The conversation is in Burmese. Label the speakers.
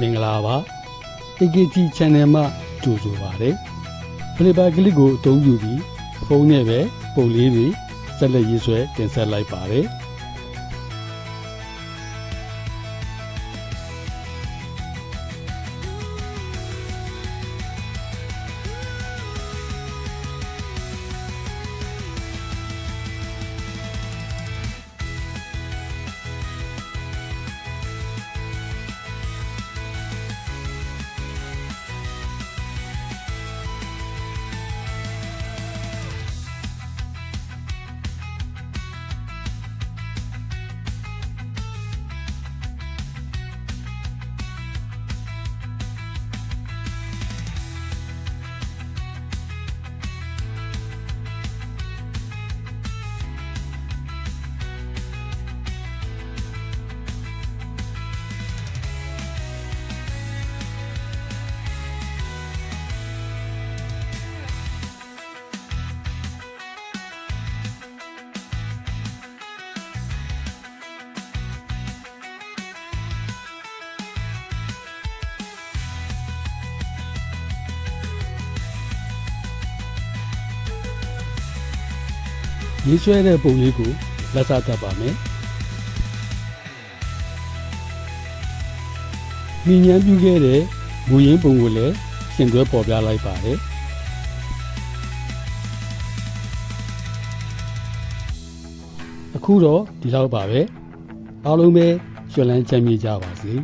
Speaker 1: မင်္ဂလာပါ AKT Channel မှာကြိုဆိုပါရစေဖလီပါကလစ်ကိုအသုံးပြုပြီးဖုန်းနဲ့ပဲပုံလေးတွေဆက်လက်ရေးဆွဲတင်ဆက်လိုက်ပါတယ်ရေးဆွဲတဲ့ပုံလေးကိုလက်စတတ်ပါမယ်မြင်ញ្ញမ်းပြုခဲ့တဲ့မူရင်းပုံကိုလည်းရှင်တွဲပေါ်ပြလိုက်ပါတယ်အခုတော့ဒီလောက်ပါပဲအားလုံးပဲရွှင်လန်းချမ်းမြေ့ကြပါစေ